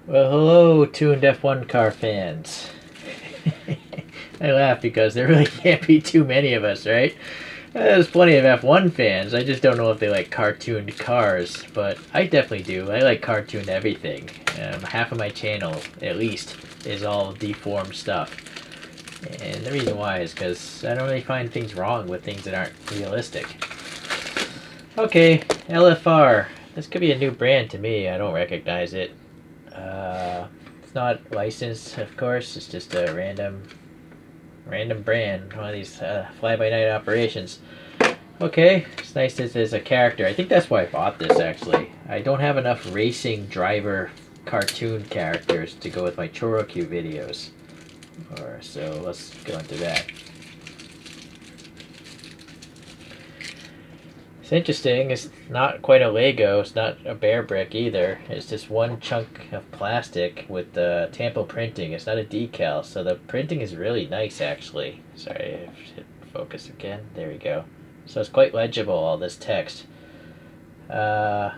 Well, hello, tuned F1 car fans. I laugh because there really can't be too many of us, right? There's plenty of F1 fans. I just don't know if they like cartooned cars, but I definitely do. I like cartooned everything. Half of my channel, at least, is all deformed stuff. And the reason why is because I don't really find things wrong with things that aren't realistic. Okay, LFR. This could be a new brand to me. I don't recognize it. It's not licensed, of course. It's just a random brand. One of these fly-by-night operations. Okay, it's nice that there's a character. I think that's why I bought this, actually. I don't have enough racing driver cartoon characters to go with my Choro-Q videos. So let's go into that. It's interesting. It's not quite a Lego. It's not a bare brick either. It's just one chunk of plastic with the tampo printing. It's not a decal, so the printing is really nice, actually. Sorry, I hit focus again. There we go. So it's quite legible, all this text. Yeah,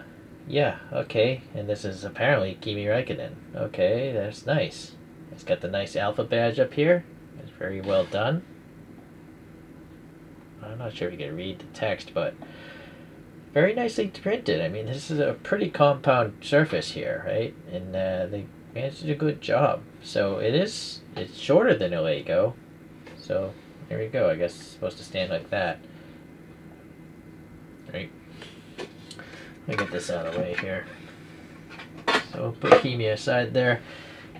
okay. And this is apparently Kimi Raikkonen. Okay, that's nice. It's got the nice alpha badge up here. It's very well done. I'm not sure if you can read the text, but very nicely printed. I mean, this is a pretty compound surface here, right? And they managed to do a good job. So it's shorter than a Lego. So there we go. I guess it's supposed to stand like that. Right. Let me get this out of the way here. So we'll put Kimi aside there.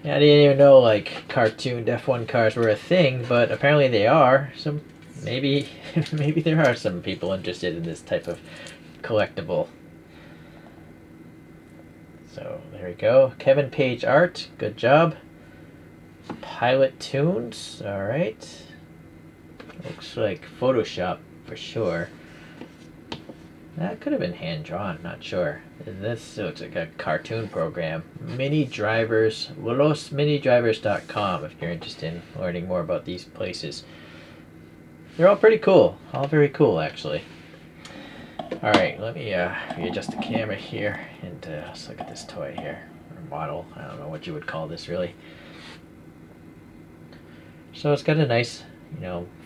Yeah, I didn't even know like cartooned F1 cars were a thing, but apparently they are. So maybe maybe there are some people interested in this type of collectible. So there we go. Kevin Page art, good job. Pilot tunes, all right. Looks like Photoshop for sure. That could have been hand drawn, not sure. This looks like a cartoon program. Mini Drivers, losminidrivers.com if you're interested in learning more about these places. They're all pretty cool, all very cool actually. Alright, let me readjust the camera here and let's look at this toy here, or model. I don't know what you would call this really. So it's got a nice,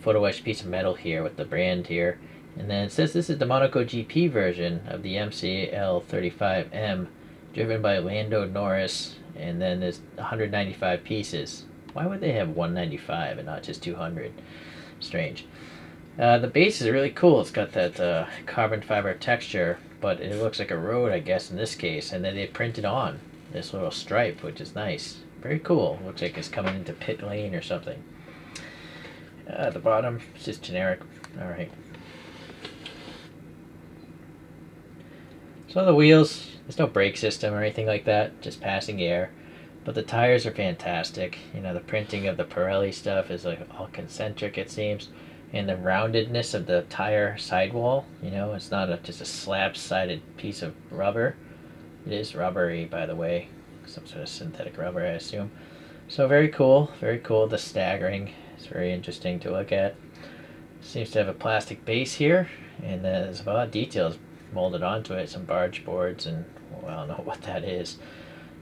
photo etched piece of metal here with the brand here. And then it says this is the Monaco GP version of the MCL35M, driven by Lando Norris, and then there's 195 pieces. Why would they have 195 and not just 200? Strange. The base is really cool. It's got that carbon fiber texture, but it looks like a road, I guess, in this case. And then they printed on this little stripe, which is nice. Very cool. Looks like it's coming into pit lane or something. At the bottom, it's just generic. All right. So the wheels, there's no brake system or anything like that, just passing air. But the tires are fantastic. The printing of the Pirelli stuff is like all concentric, it seems. And the roundedness of the tire sidewall, it's not just a slab-sided piece of rubber. It is rubbery, by the way. Some sort of synthetic rubber, I assume. So very cool, very cool. The staggering is very interesting to look at. Seems to have a plastic base here, and there's a lot of details molded onto it, some barge boards, and well, I don't know what that is.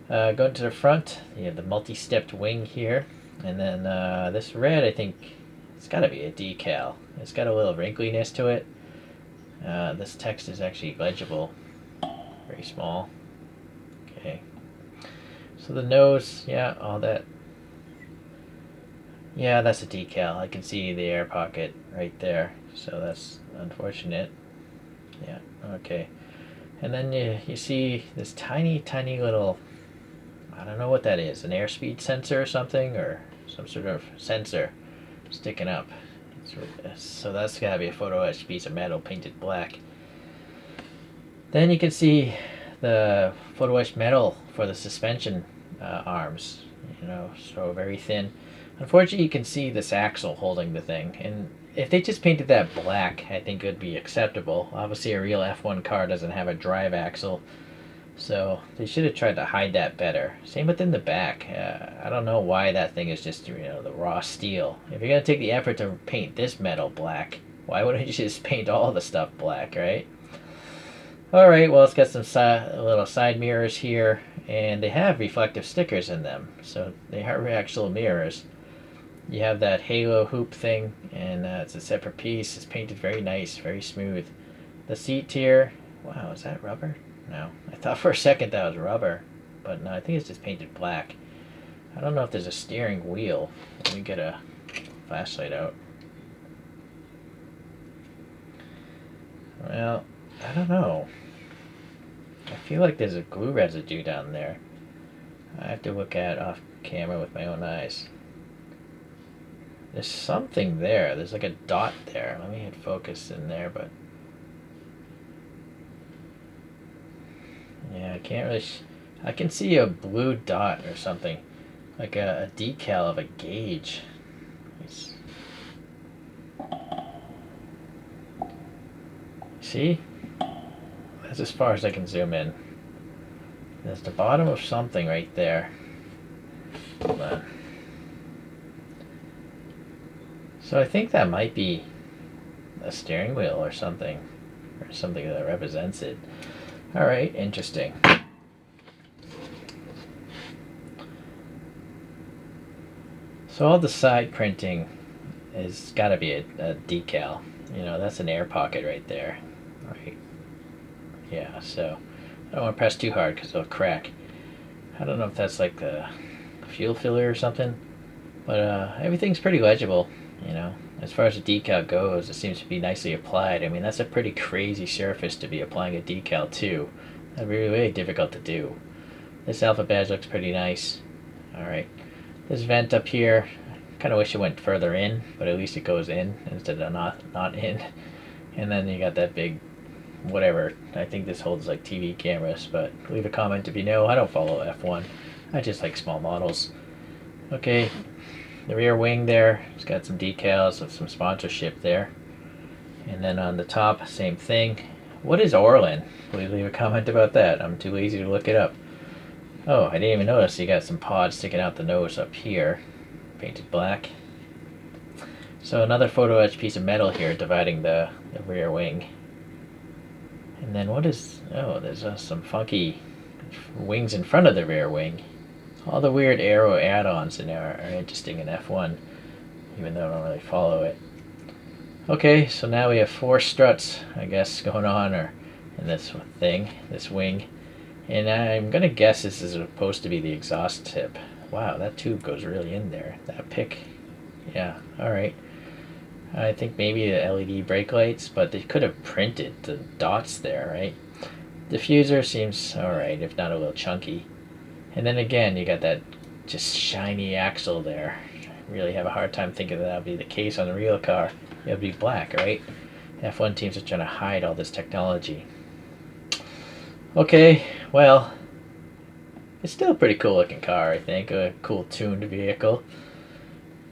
Going to the front, you have the multi-stepped wing here, and then this red, I think, it's got to be a decal. It's got a little wrinkliness to it. This text is actually legible, very small. Okay, so the nose, yeah, all that. Yeah, that's a decal. I can see the air pocket right there, so that's unfortunate. Yeah, okay. And then you see this tiny little, I don't know what that is, an airspeed sensor or something, or some sort of sensor sticking up. So that's gotta be a photo etched piece of metal painted black. Then you can see the photo etched metal for the suspension arms, so very thin. Unfortunately, you can see this axle holding the thing, and if they just painted that black, I think it would be acceptable. Obviously, a real F1 car doesn't have a drive axle, so they should have tried to hide that better. Same within the back. I don't know why that thing is just, the raw steel. If you're going to take the effort to paint this metal black, why wouldn't you just paint all the stuff black, right? Alright, well, it's got some little side mirrors here, and they have reflective stickers in them, so they are actual mirrors. You have that halo hoop thing, and it's a separate piece. It's painted very nice, very smooth. The seat here, wow, is that rubber? No, I thought for a second that was rubber, but no, I think it's just painted black. I don't know if there's a steering wheel. Let me get a flashlight out. Well, I don't know. I feel like there's a glue residue down there. I have to look at it off camera with my own eyes. There's something there. There's like a dot there. Let me hit focus in there, but yeah, I can't really. I can see a blue dot or something, like a decal of a gauge. See? That's as far as I can zoom in. There's the bottom of something right there. Hold on. So I think that might be a steering wheel or something that represents it. Alright, interesting. So all the side printing is got to be a decal. You know, that's an air pocket right there. Right. Yeah, so I don't want to press too hard because it'll crack. I don't know if that's like the fuel filler or something, but everything's pretty legible, you know. As far as the decal goes, it seems to be nicely applied. I mean, that's a pretty crazy surface to be applying a decal to. That'd be really difficult to do. This alpha badge looks pretty nice. Alright. This vent up here, kind of wish it went further in, but at least it goes in instead of not in. And then you got that big whatever. I think this holds like TV cameras, but leave a comment if you know. I don't follow F1. I just like small models. Okay, the rear wing there, it's got some decals with some sponsorship there. And then on the top, same thing. What is Orlin? Please leave a comment about that. I'm too lazy to look it up. Oh, I didn't even notice you got some pods sticking out the nose up here. Painted black. So another photo etched piece of metal here dividing the rear wing. And then what is... oh, there's some funky wings in front of the rear wing. All the weird aero add-ons in there are interesting in F1, even though I don't really follow it. Okay, so now we have 4 struts, I guess, going on in this thing, this wing. And I'm going to guess this is supposed to be the exhaust tip. Wow, that tube goes really in there. That pick, yeah, alright. I think maybe the LED brake lights, but they could have printed the dots there, right? Diffuser seems alright, if not a little chunky. And then again, you got that just shiny axle there. I really have a hard time thinking that would be the case on the real car. It would be black, right? F1 teams are trying to hide all this technology. Okay, well, it's still a pretty cool looking car, I think. A cool tuned vehicle.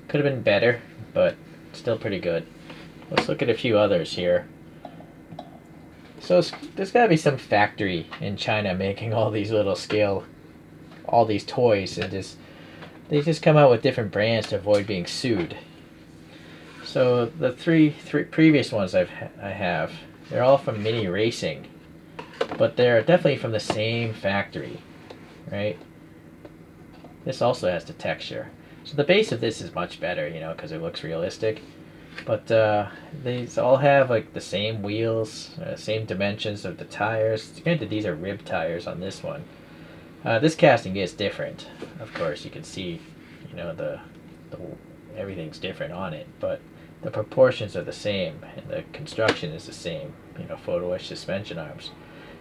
Could have been better, but still pretty good. Let's look at a few others here. So there's got to be some factory in China making all these little scale, all these toys, and they just come out with different brands to avoid being sued. So the three previous ones I have, they're all from Mini Racing, but they're definitely from the same factory, right? This also has the texture. So the base of this is much better, you know, because it looks realistic. But these all have like the same wheels, same dimensions of the tires. Granted, these are rib tires on this one. This casting is different. Of course, you can see, you know, the everything's different on it, but the proportions are the same, and the construction is the same. You know, photo etched suspension arms.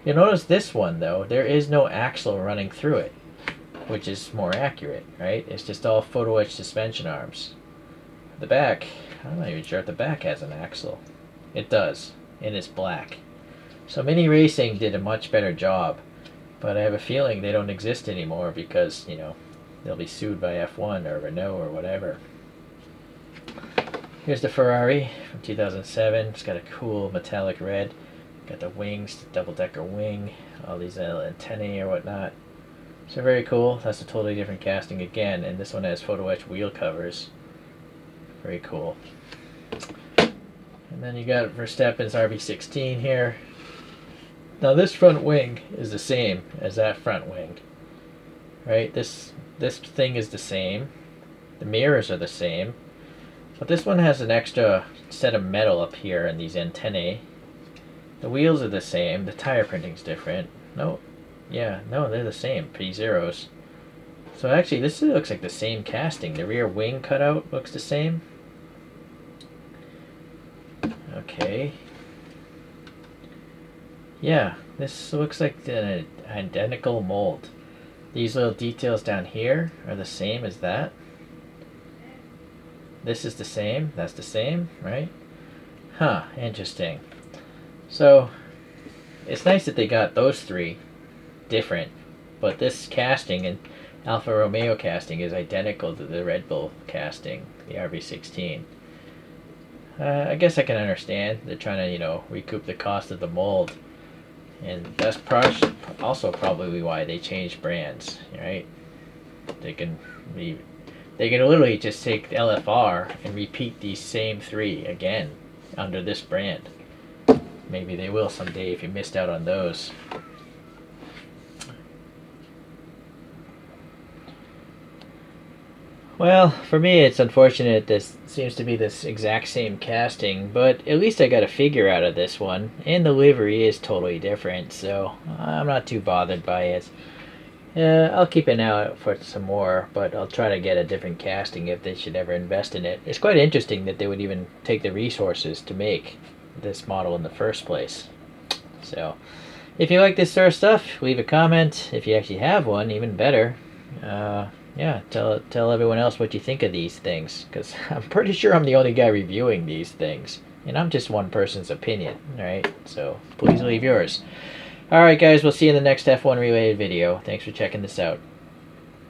You'll notice this one though, there is no axle running through it, which is more accurate, right? It's just all photo etched suspension arms. The back, I'm not even sure if the back has an axle. It does, and it's black. So Mini Racing did a much better job, but I have a feeling they don't exist anymore because, you know, they'll be sued by F1 or Renault or whatever. Here's the Ferrari from 2007. It's got a cool metallic red. Got the wings, the double-decker wing, all these antennae or whatnot. So very cool. That's a totally different casting again, and this one has photo etched wheel covers. Very cool. And then you got Verstappen's RB16 here. Now this front wing is the same as that front wing. right? This thing is the same. The mirrors are the same. But this one has an extra set of metal up here in these antennae. The wheels are the same. The tire printing's different. No, yeah, no, they're the same. P0s. So actually, this looks like the same casting. The rear wing cutout looks the same. Okay. Yeah, this looks like an identical mold. These little details down here are the same as that. This is the same. That's the same, right? Huh, interesting. So, it's nice that they got those three different, but this casting and Alfa Romeo casting is identical to the Red Bull casting, the RB16. I guess I can understand. They're trying to, recoup the cost of the mold. And that's also probably why they changed brands, right? They can literally just take the LFR and repeat these same three again under this brand. Maybe they will someday if you missed out on those. Well, for me, it's unfortunate this seems to be this exact same casting, but at least I got a figure out of this one, and the livery is totally different, so I'm not too bothered by it. I'll keep an eye out for some more, but I'll try to get a different casting if they should ever invest in it. It's quite interesting that they would even take the resources to make this model in the first place. So, if you like this sort of stuff, leave a comment. If you actually have one, even better. Yeah, tell everyone else what you think of these things, because I'm pretty sure I'm the only guy reviewing these things, and I'm just one person's opinion, right? So please leave yours. Alright guys, we'll see you in the next F1 related video. Thanks for checking this out.